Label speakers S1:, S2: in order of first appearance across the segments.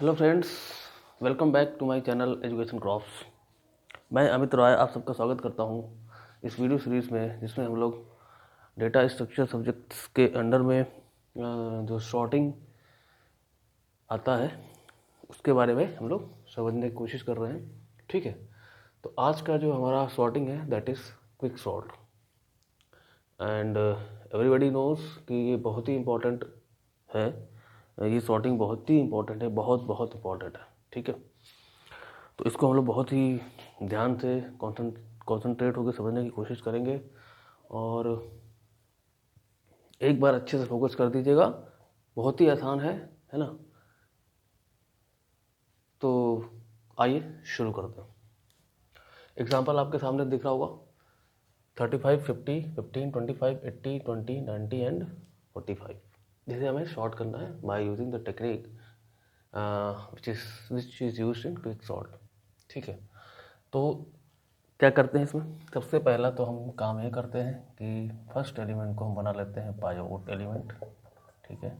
S1: Hello friends, welcome back to my channel education crops. मैं अमित रॉय आप सबका स्वागत करता हूं इस वीडियो सीरीज़ में, जिसमें हम लोग डेटा स्ट्रक्चर सब्जेक्ट्स के अंडर में जो सॉर्टिंग आता है उसके बारे में हम लोग समझने की कोशिश कर रहे हैं। ठीक है, तो आज का जो हमारा सॉर्टिंग है that is quick sort. And everybody nose कि ये बहुत ही इम्पोर्टेंट है। ये सॉर्टिंग बहुत ही इम्पोर्टेंट है, बहुत बहुत इम्पोर्टेंट है। ठीक है, तो इसको हम लोग बहुत ही ध्यान से कॉन्सेंट्रेट होकर समझने की कोशिश करेंगे और एक बार अच्छे से फोकस कर दीजिएगा। बहुत ही आसान है ना। तो आइए शुरू करते हैं। एग्जाम्पल आपके सामने दिख रहा होगा 35, 50, 15, 25, 80, 20, 90 एंड 45। जिसे हमें शॉर्ट करना है by using the technique which is used in quick sort. ठीक है, तो क्या करते हैं इसमें? सबसे पहला तो हम काम ये करते हैं कि फर्स्ट एलिमेंट को हम बना लेते हैं पाइवोट एलिमेंट। ठीक है,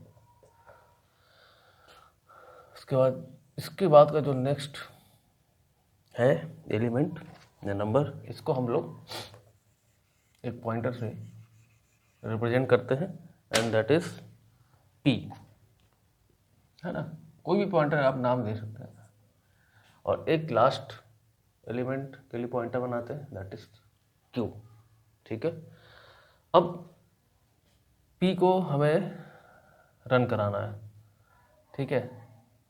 S1: इसके बाद का जो नेक्स्ट है एलिमेंट या नंबर, इसको हम लोग एक पॉइंटर से रिप्रेजेंट करते हैं एंड दैट इज पी, है ना। कोई भी पॉइंटर आप नाम दे सकते हैं। और एक लास्ट एलिमेंट के लिए पॉइंटर बनाते हैं दैट इज क्यू। ठीक है, अब पी को हमें रन कराना है। ठीक है,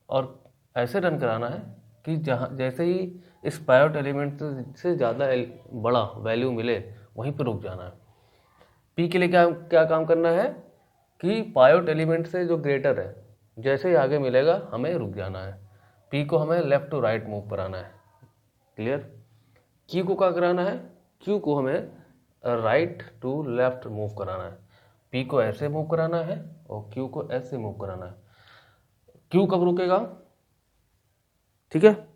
S1: और ऐसे रन कराना है कि जहाँ जैसे ही इस पायवट एलिमेंट से ज़्यादा बड़ा वैल्यू मिले वहीं पर रुक जाना है। पी के लिए क्या क्या काम करना है कि पायवट एलिमेंट से जो ग्रेटर है जैसे ही आगे मिलेगा हमें रुक जाना है। पी को हमें लेफ्ट टू राइट मूव कराना है। क्लियर? क्यू को क्या कराना है? क्यू को हमें राइट टू लेफ्ट मूव कराना है। पी को ऐसे मूव कराना है और क्यू को ऐसे मूव कराना है। क्यू कब रुकेगा? ठीक है,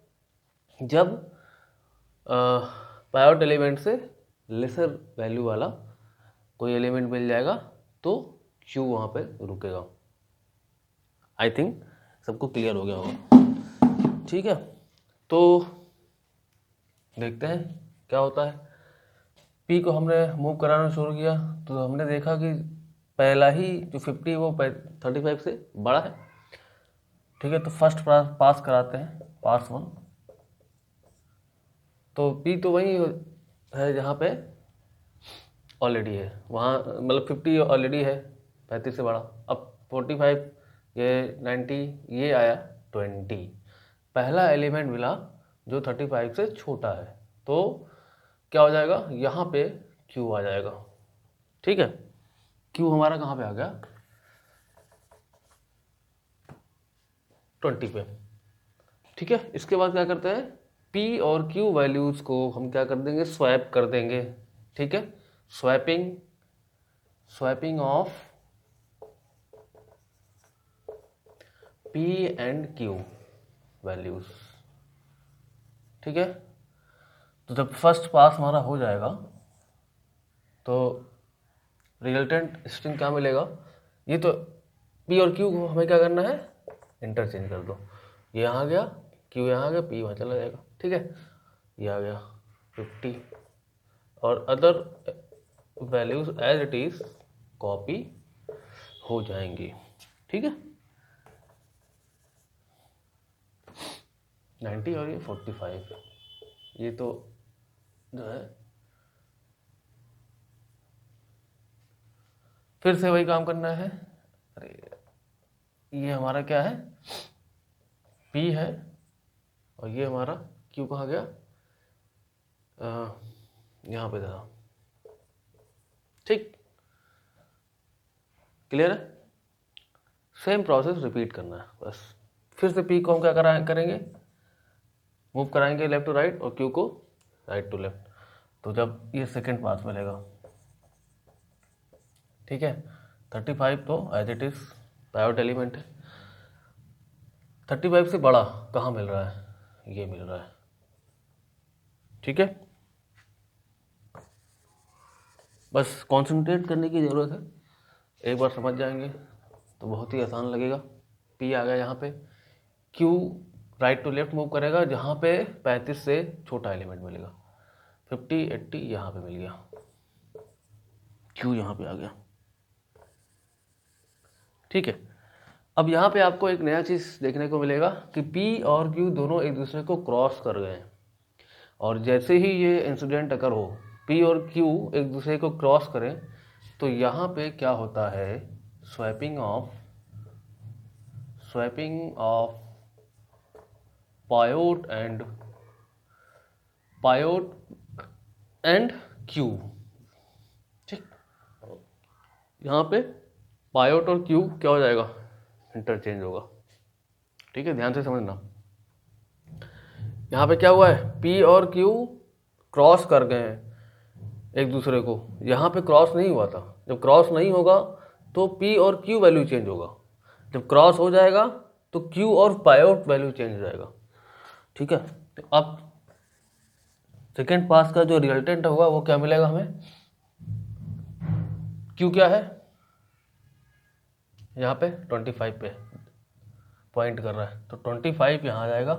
S1: जब पायवट एलिमेंट से लेसर वैल्यू वाला कोई एलिमेंट मिल जाएगा तो क्यू वहाँ पे रुकेगा। आई थिंक सबको क्लियर हो गया होगा। ठीक है, तो देखते हैं क्या होता है। पी को हमने मूव कराना शुरू किया तो हमने देखा कि पहला ही जो 50 वो 35 से बड़ा है। ठीक है, तो फर्स्ट पास कराते हैं, पास 1। तो पी तो वही है जहाँ पे ऑलरेडी है, वहाँ मतलब 50 ऑलरेडी है 35 से बड़ा। अब 45, ये 90, ये आया 20। पहला एलिमेंट मिला जो 35 से छोटा है, तो क्या हो जाएगा? यहाँ पे क्यू आ जाएगा। ठीक है, क्यू हमारा कहाँ पे आ गया? 20 पे। ठीक है, इसके बाद क्या करते हैं? पी और क्यू वैल्यूज को हम क्या कर देंगे? स्वैप कर देंगे। ठीक है, swapping of P and Q values. ठीक है, तो जब फर्स्ट पास हमारा हो जाएगा तो रिजल्टेंट स्ट्रिंग क्या मिलेगा? ये तो पी और क्यू को हमें क्या करना है? इंटरचेंज कर दो। ये यहाँ गया, क्यू यहाँ गया, पी वहाँ चला जाएगा। ठीक है, ये आ गया 50 और other values as it is copy हो जाएंगी। ठीक है, 90 और ये 45, ये तो जो है फिर से वही काम करना है। अरे ये हमारा क्या है? पी है और ये हमारा क्यू कहाँ गया? यहाँ पे था। ठीक, क्लियर है? सेम प्रोसेस रिपीट करना है बस। फिर से पी को हम क्या करेंगे? मूव कराएंगे लेफ्ट टू राइट और क्यू को राइट टू लेफ्ट। तो जब ये सेकंड पास मिलेगा, ठीक है, 35 तो एज इट इज पायवट एलिमेंट है। 35 से बड़ा कहाँ मिल रहा है? ये मिल रहा है। ठीक है, बस कंसंट्रेट करने की ज़रूरत है। एक बार समझ जाएंगे तो बहुत ही आसान लगेगा। पी आ गया यहाँ पे, queue right to left move करेगा जहाँ पे 35 से छोटा एलिमेंट मिलेगा। 50 80 यहाँ पे मिल गया, क्यू यहाँ पे आ गया। ठीक है, अब यहाँ पे आपको एक नया चीज़ देखने को मिलेगा कि P और Q दोनों एक दूसरे को क्रॉस कर गए हैं। और जैसे ही ये इंसिडेंट अगर हो, P और Q एक दूसरे को क्रॉस करें, तो यहाँ पे क्या होता है, स्वैपिंग ऑफ पायोट एंड Q। ठीक, यहाँ पे पायोट और Q क्या हो जाएगा, इंटरचेंज होगा। ठीक है, ध्यान से समझना। यहाँ पे क्या हुआ है, P और Q क्रॉस कर गए हैं एक दूसरे को, यहाँ पे क्रॉस नहीं हुआ था। जब क्रॉस नहीं होगा तो P और Q वैल्यू चेंज होगा, जब क्रॉस हो जाएगा तो Q और पायोट वैल्यू चेंज हो जाएगा। ठीक है, तो अब सेकेंड पास का जो रिजल्टेंट होगा वो क्या मिलेगा हमें, Q क्या है, यहाँ पे 25 पे पॉइंट कर रहा है, तो 25 यहाँ आ जाएगा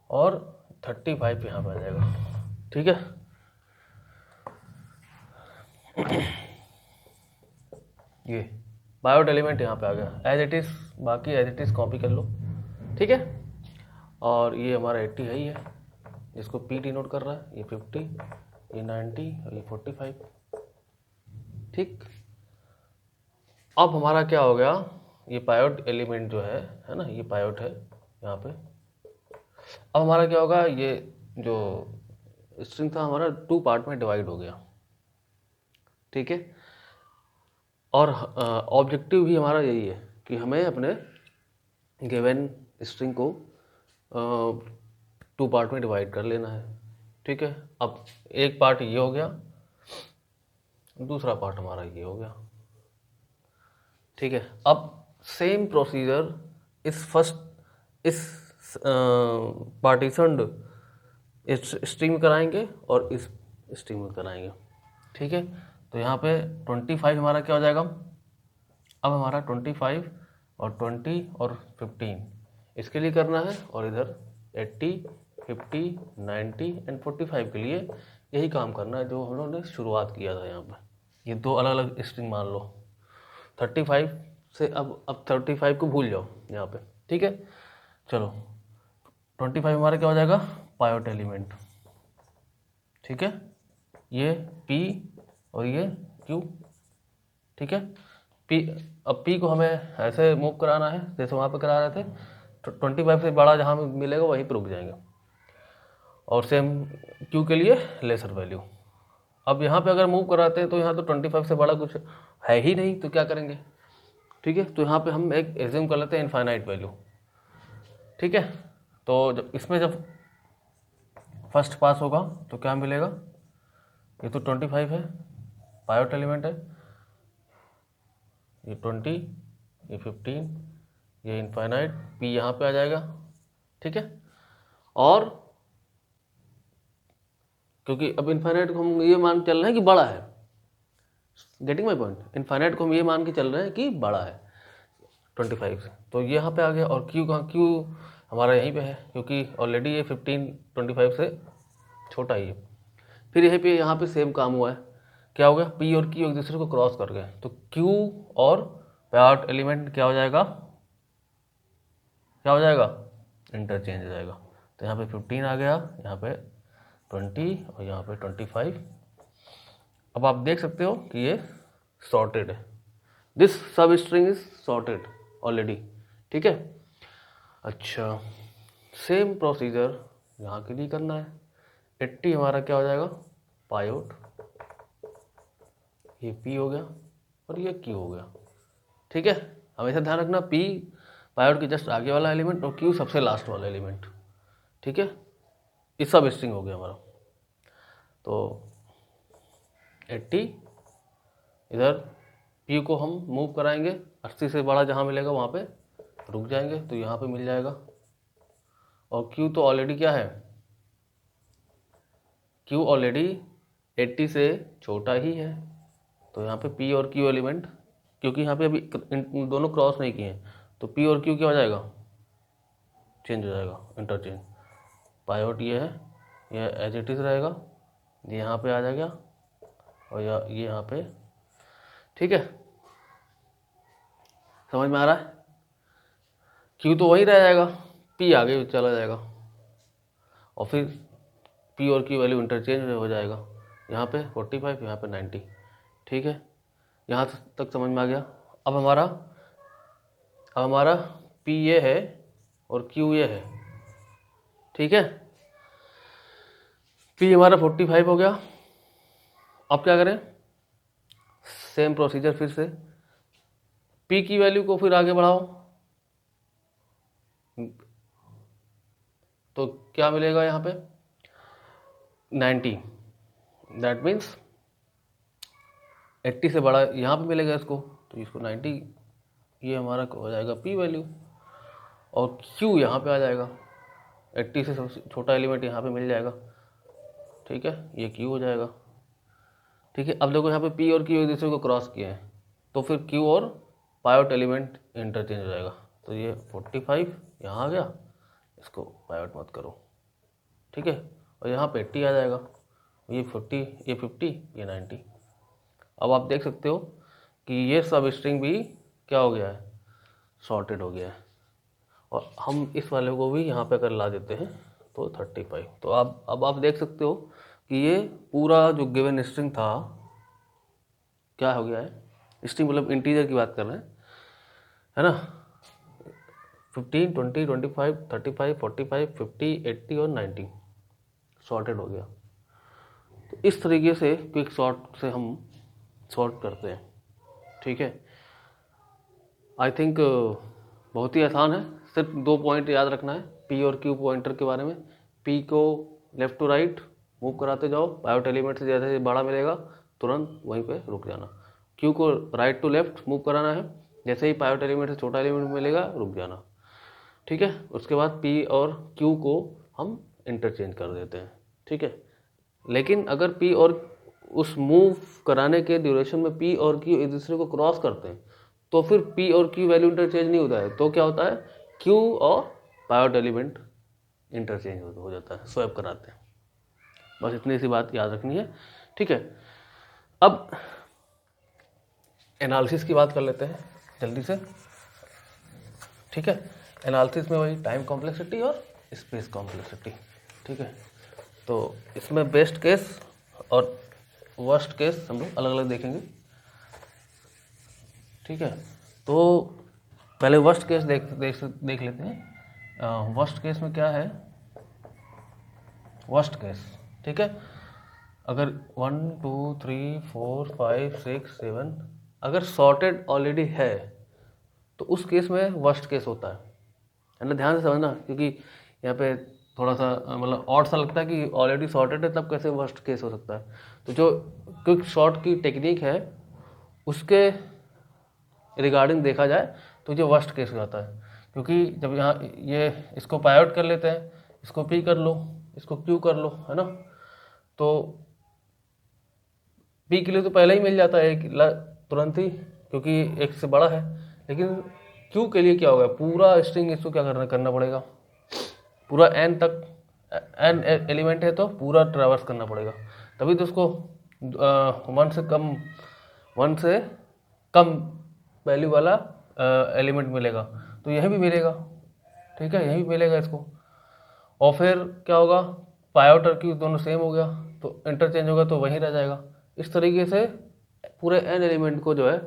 S1: और 35 यहाँ पे आ जाएगा। ठीक है, ये बायोट एलिमेंट यहाँ पे आ गया एज इट इज़, बाकी एज इट इज़ कॉपी कर लो। ठीक है, और ये हमारा 80 है ही है, जिसको P डिनोट कर रहा है, ये 50, ये 90 और ये 45। ठीक, अब हमारा क्या हो गया, ये पायोट एलिमेंट जो है ना, ये पायोट है यहाँ पे। अब हमारा क्या होगा, ये जो स्ट्रिंग था हमारा 2 पार्ट में डिवाइड हो गया। ठीक है, और ऑब्जेक्टिव भी हमारा यही है कि हमें अपने गिवन स्ट्रिंग को 2 पार्ट में डिवाइड कर लेना है। ठीक है, अब एक पार्ट ये हो गया, दूसरा पार्ट हमारा ये हो गया। ठीक है, अब सेम प्रोसीजर इस पार्टीशनड इस स्ट्रिंग में कराएंगे और इस स्ट्रिंग में कराएंगे। ठीक है, तो यहाँ पे 25 हमारा क्या हो जाएगा, अब हमारा 25 और 20 और 15 इसके लिए करना है, और इधर 80 50 90 एंड 45 के लिए यही काम करना है जो हम लोगों ने शुरुआत किया था। यहाँ पर ये 2 अलग अलग स्ट्रिंग मान लो, 35 से अब 35 को भूल जाओ यहाँ पे। ठीक है, चलो 25 हमारा क्या हो जाएगा, पायोट एलिमेंट। ठीक है, ये P और ये Q। ठीक है, अब P को हमें ऐसे मूव कराना है जैसे वहाँ पे करा रहे थे, तो 25 से बड़ा जहाँ मिलेगा वहीं पर रुक जाएंगे, और सेम Q के लिए लेसर वैल्यू। अब यहाँ पे अगर मूव कराते हैं तो यहाँ तो 25 से बड़ा कुछ है ही नहीं, तो क्या करेंगे। ठीक है, तो यहाँ पे हम एक एज्यूम कर लेते हैं इनफाइनाइट वैल्यू। ठीक है, तो जब फर्स्ट पास होगा तो क्या मिलेगा, ये तो 25 है, पायोट एलिमेंट है, ये 20, ये 15, ये इनफाइनाइट, P यहाँ पे आ जाएगा। ठीक है, और क्योंकि अब इनफाइनाइट को हम ये मान के चल रहे हैं कि बड़ा है, गेटिंग माई पॉइंट, इनफाइनाइट को हम ये मान के चल रहे हैं कि बड़ा है 25 से, तो ये यहाँ पे आ गया। और Q कहाँ, Q हमारा यहीं पे है क्योंकि ऑलरेडी ये 15 25 से छोटा ही है। फिर यहीं पे यहाँ पे सेम काम हुआ है, क्या हो गया, P और Q एक दूसरे को क्रॉस कर गए, तो Q और पायोट एलिमेंट क्या हो जाएगा, इंटरचेंज हो जाएगा। तो यहाँ पे 15 आ गया, यहाँ पे 20 और यहाँ पे 25। अब आप देख सकते हो कि ये सॉर्टेड है, दिस सब स्ट्रिंग इज सॉर्टेड ऑलरेडी। ठीक है, अच्छा सेम प्रोसीजर यहाँ के लिए करना है। 80 हमारा क्या हो जाएगा, पायोट, ये P हो गया और ये Q हो गया। ठीक है, हमेशा ध्यान रखना P पायोट के जस्ट आगे वाला एलिमेंट और Q सबसे लास्ट वाला एलिमेंट। ठीक है, ये सब स्ट्रिंग हो गया हमारा। तो 80 इधर P को हम मूव कराएंगे, 80 से बड़ा जहाँ मिलेगा वहाँ पे रुक जाएंगे, तो यहाँ पे मिल जाएगा। और Q तो ऑलरेडी क्या है, Q ऑलरेडी 80 से छोटा ही है, तो यहाँ पे P और Q एलिमेंट, क्योंकि यहाँ पे अभी दोनों क्रॉस नहीं किए हैं, तो P और Q क्या हो जाएगा, चेंज हो जाएगा, इंटरचेंज। पाइवट ये है, यह एज इट इज़ रहेगा, ये यहाँ पे आ जाएगा और ये यहाँ पे। ठीक है, समझ में आ रहा है? क्यू तो वही रह जाएगा, पी आगे चला जाएगा और फिर पी और क्यू वैल्यू इंटरचेंज हो जाएगा। यहाँ पे 45, यहाँ पे 90। ठीक है, यहाँ तक समझ में आ गया। अब हमारा पी ये है और क्यू ये है। ठीक है, पी हमारा 45 हो गया। अब क्या करें, सेम प्रोसीजर फिर से, पी की वैल्यू को फिर आगे बढ़ाओ तो क्या मिलेगा यहाँ पे 90। दैट मीन्स 80 से बड़ा यहाँ पे मिलेगा इसको, तो इसको 90, ये हमारा हो जाएगा पी वैल्यू और क्यू यहाँ पे आ जाएगा। 80 से सबसे छोटा एलिमेंट यहाँ पे मिल जाएगा। ठीक है, ये क्यू हो जाएगा। ठीक है, अब देखो यहाँ पे पी और क्यू एक दूसरे को क्रॉस किए हैं तो फिर क्यू और पाइवट एलिमेंट इंटरचेंज हो जाएगा। तो ये 45 यहाँ आ गया, इसको पाइवट मत करो। ठीक है, और यहाँ पे 80 आ जाएगा, ये 40, ये 50, ये 90। अब आप देख सकते हो कि ये सब स्ट्रिंग भी क्या हो गया है, सॉर्टेड हो गया है। और हम इस वाले को भी यहाँ पे अगर ला देते हैं तो 35। तो अब आप देख सकते हो कि ये पूरा जो गिवन स्ट्रिंग था क्या हो गया है, स्ट्रिंग मतलब इंटीजर की बात कर रहे हैं, है ना। 15, 20, 25, 35, 45, 50, 80 और 90 सॉर्टेड हो गया। तो इस तरीके से क्विक सॉर्ट से हम सॉर्ट करते हैं। ठीक है, आई थिंक बहुत ही आसान है। सिर्फ 2 पॉइंट याद रखना है पी और क्यू पॉइंटर के बारे में। पी को लेफ्ट टू राइट मूव कराते जाओ, पाइवट एलिमेंट से जैसे बड़ा मिलेगा तुरंत वहीं पे रुक जाना। क्यू को राइट टू लेफ्ट मूव कराना है, जैसे ही पाइवट एलिमेंट से छोटा एलिमेंट मिलेगा रुक जाना। ठीक है, उसके बाद पी और क्यू को हम इंटरचेंज कर देते हैं। ठीक है, लेकिन अगर पी और उस मूव कराने के ड्यूरेशन में पी और क्यू एक दूसरे को क्रॉस करते हैं तो फिर पी और क्यू वैल्यू इंटरचेंज नहीं होता है। तो क्या होता है, क्यू और पाइवट एलिमेंट इंटरचेंज हो जाता है, स्वैप कराते हैं। बस इतनी सी बात याद रखनी है। ठीक है, अब एनालिसिस की बात कर लेते हैं जल्दी से। ठीक है, एनालिसिस में वही टाइम कॉम्प्लेक्सिटी और स्पेस कॉम्प्लेक्सिटी। ठीक है, तो इसमें बेस्ट केस और वर्स्ट केस हम लोग अलग अलग देखेंगे। ठीक है, तो पहले वर्स्ट केस देख लेते हैं। वर्स्ट केस में क्या है, वर्स्ट केस, ठीक है, अगर 1 2 3 4 5 6 7 अगर सॉर्टेड ऑलरेडी है तो उस केस में वर्स्ट केस होता है ना। ध्यान से समझना, क्योंकि यहाँ पे थोड़ा सा मतलब ऑड सा लगता है कि ऑलरेडी सॉर्टेड है तब कैसे वर्स्ट केस हो सकता है। तो जो क्विक सॉर्ट की टेक्निक है उसके रिगार्डिंग देखा जाए तो ये वर्स्ट केस हो जाता है, क्योंकि जब यहाँ ये इसको पाइवट कर लेते हैं, इसको पी कर लो, इसको क्यू कर लो, है ना। तो पी के लिए तो पहले ही मिल जाता है तुरंत ही, क्योंकि एक से बड़ा है। लेकिन क्यू के लिए क्या होगा, पूरा स्ट्रिंग इसको क्या करना पड़ेगा, पूरा एन तक, एन एलिमेंट है तो पूरा ट्रैवर्स करना पड़ेगा, तभी तो उसको 1 से कम वैल्यू वाला एलिमेंट मिलेगा। तो यही भी मिलेगा, ठीक है, यही भी मिलेगा इसको। और फिर क्या होगा, पाइवट और क्यू दोनों सेम हो गया तो इंटरचेंज होगा तो वहीं रह जाएगा। इस तरीके से पूरे एन एलिमेंट को जो है,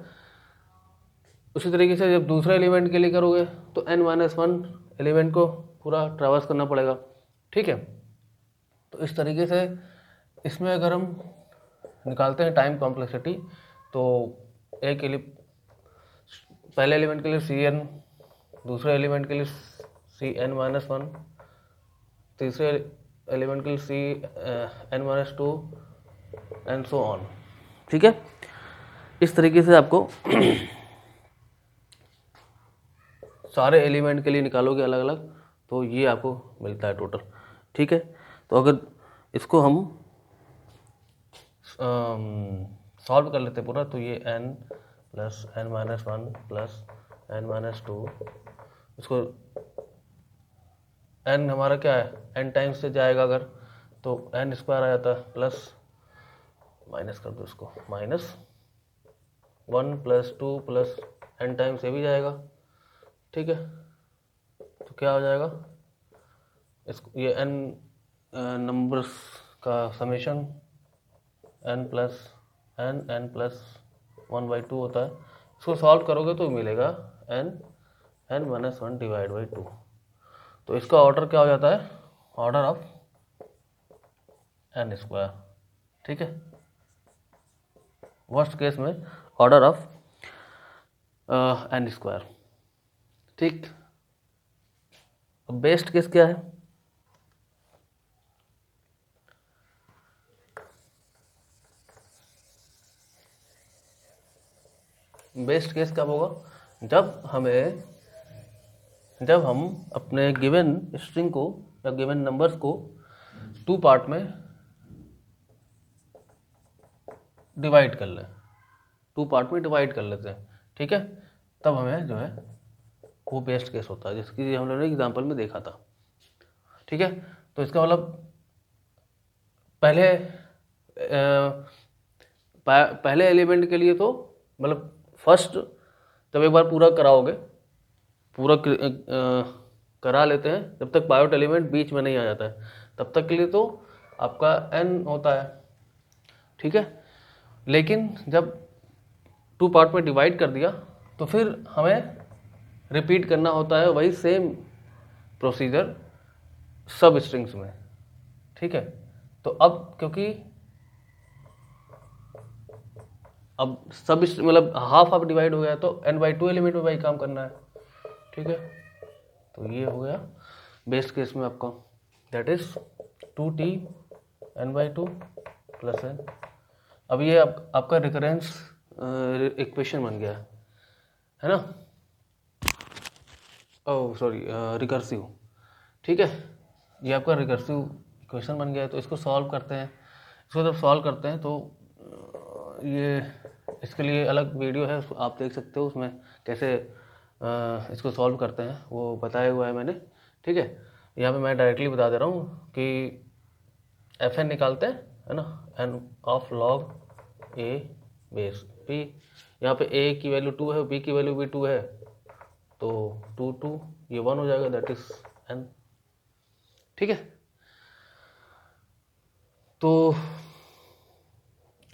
S1: उसी तरीके से जब दूसरे एलिमेंट के लिए करोगे तो n-1 एलिमेंट को पूरा ट्रैवर्स करना पड़ेगा। ठीक है, तो इस तरीके से इसमें अगर हम निकालते हैं टाइम कॉम्प्लेक्सिटी तो पहले एलिमेंट के लिए Cn, दूसरे एलिमेंट के लिए Cn-1, तीसरे एलिमेंट के लिए Cn-2 एंड सो ऑन। ठीक है, इस तरीके से आपको सारे एलिमेंट के लिए निकालोगे अलग अलग तो ये आपको मिलता है टोटल। ठीक है, तो अगर इसको हम सॉल्व कर लेते पूरा तो ये n plus n-1 plus n-2, इसको एन हमारा क्या है, एन टाइम्स से जाएगा अगर, तो एन स्क्वायर आ जाता है, प्लस माइनस कर दो इसको, -1 + 2 प्लस एन टाइम्स ये भी जाएगा, ठीक है। तो क्या हो जाएगा, इसको ये एन नंबर्स का समेशन एन प्लस 1/2 होता है। इसको सॉल्व करोगे तो मिलेगा n-1 डिवाइड बाई 2। तो इसका ऑर्डर क्या हो जाता है, ऑर्डर ऑफ n स्क्वायर, ठीक है। वर्स्ट केस में ऑर्डर ऑफ n स्क्वायर, ठीक। अब बेस्ट केस क्या है, बेस्ट केस कब होगा, जब हम अपने गिवन स्ट्रिंग को या गिवन नंबर्स को 2 पार्ट में डिवाइड कर लें, 2 पार्ट में डिवाइड कर लेते हैं, ठीक है। तब हमें जो है वो बेस्ट केस होता है, जिसकी हम लोगों ने एग्जाम्पल में देखा था, ठीक है। तो इसका मतलब पहले एलिमेंट के लिए तो मतलब फर्स्ट जब एक बार पूरा कराओगे, पूरा करा लेते हैं, जब तक पाइवट एलिमेंट बीच में नहीं आ जाता है तब तक के लिए तो आपका n होता है, ठीक है। लेकिन जब 2 पार्ट में डिवाइड कर दिया तो फिर हमें रिपीट करना होता है वही सेम प्रोसीजर सब स्ट्रिंग्स में, ठीक है। तो अब क्योंकि अब सब मतलब हाफ डिवाइड हो गया तो n/2 एलिमेंट में वही काम करना है, ठीक है। तो ये हो गया बेस्ट केस में आपका, that is 2t n/2 plus n। अब ये आपका रिकरेंस इक्वेशन बन गया है ना, ओह सॉरी रिकर्सिव, ठीक है। ये आपका रिकर्सिव इक्वेशन बन गया है। तो इसको सॉल्व करते हैं, इसको जब सॉल्व करते हैं तो ये इसके लिए अलग वीडियो है, आप देख सकते हो, उसमें कैसे इसको सॉल्व करते हैं वो बताया हुआ है मैंने, ठीक है। यहाँ पे मैं डायरेक्टली बता दे रहा हूँ कि fn निकालते हैं, है ना, n of log a base p। यहाँ पे a की वैल्यू 2 है, b की वैल्यू भी 2 है, तो 2 ये 1 हो जाएगा, दैट इज n, ठीक है। तो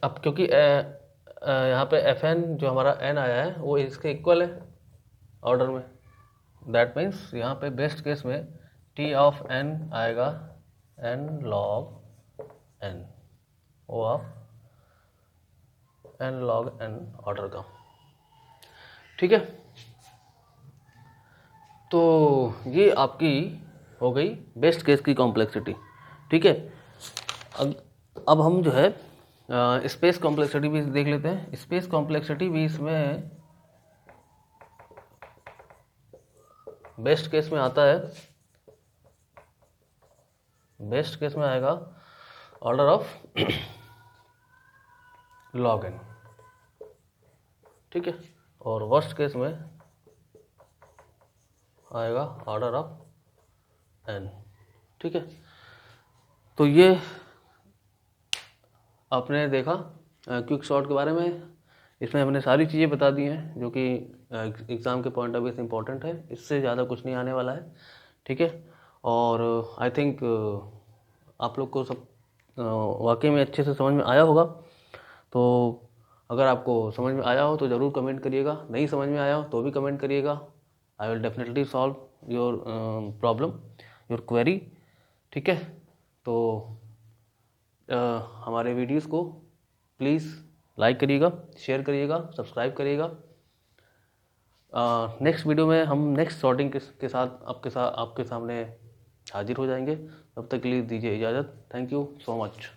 S1: अब क्योंकि यहाँ पे fn जो हमारा n आया है वो इसके इक्वल है ऑर्डर में, दैट मीन्स यहाँ पे बेस्ट केस में t ऑफ n आएगा n log n, O of n log n order का, ठीक है। तो ये आपकी हो गई बेस्ट केस की कॉम्प्लेक्सिटी, ठीक है। अब हम जो है स्पेस कॉम्प्लेक्सिटी भी देख लेते हैं। स्पेस कॉम्प्लेक्सिटी भी इसमें बेस्ट केस में आता है, बेस्ट केस में आएगा ऑर्डर ऑफ log n, ठीक है। और वर्स्ट केस में आएगा ऑर्डर ऑफ n, ठीक है। तो ये आपने देखा क्विक सॉर्ट के बारे में, इसमें हमने सारी चीज़ें बता दी हैं जो कि एग्ज़ाम के पॉइंट ऑफ व्यू से इम्पोर्टेंट है, इससे ज़्यादा कुछ नहीं आने वाला है, ठीक है। और आई थिंक आप लोग को सब वाकई में अच्छे से समझ में आया होगा। तो अगर आपको समझ में आया हो तो ज़रूर कमेंट करिएगा, नहीं समझ में आया हो तो भी कमेंट करिएगा, I will definitely solve your problem, your query, ठीक है। तो हमारे वीडियोस को प्लीज़ लाइक करिएगा, शेयर करिएगा, सब्सक्राइब करिएगा। नेक्स्ट वीडियो में हम नेक्स्ट सॉर्टिंग के साथ आपके सामने हाजिर हो जाएंगे। तब तक के लिए दीजिए इजाज़त। Thank you so much.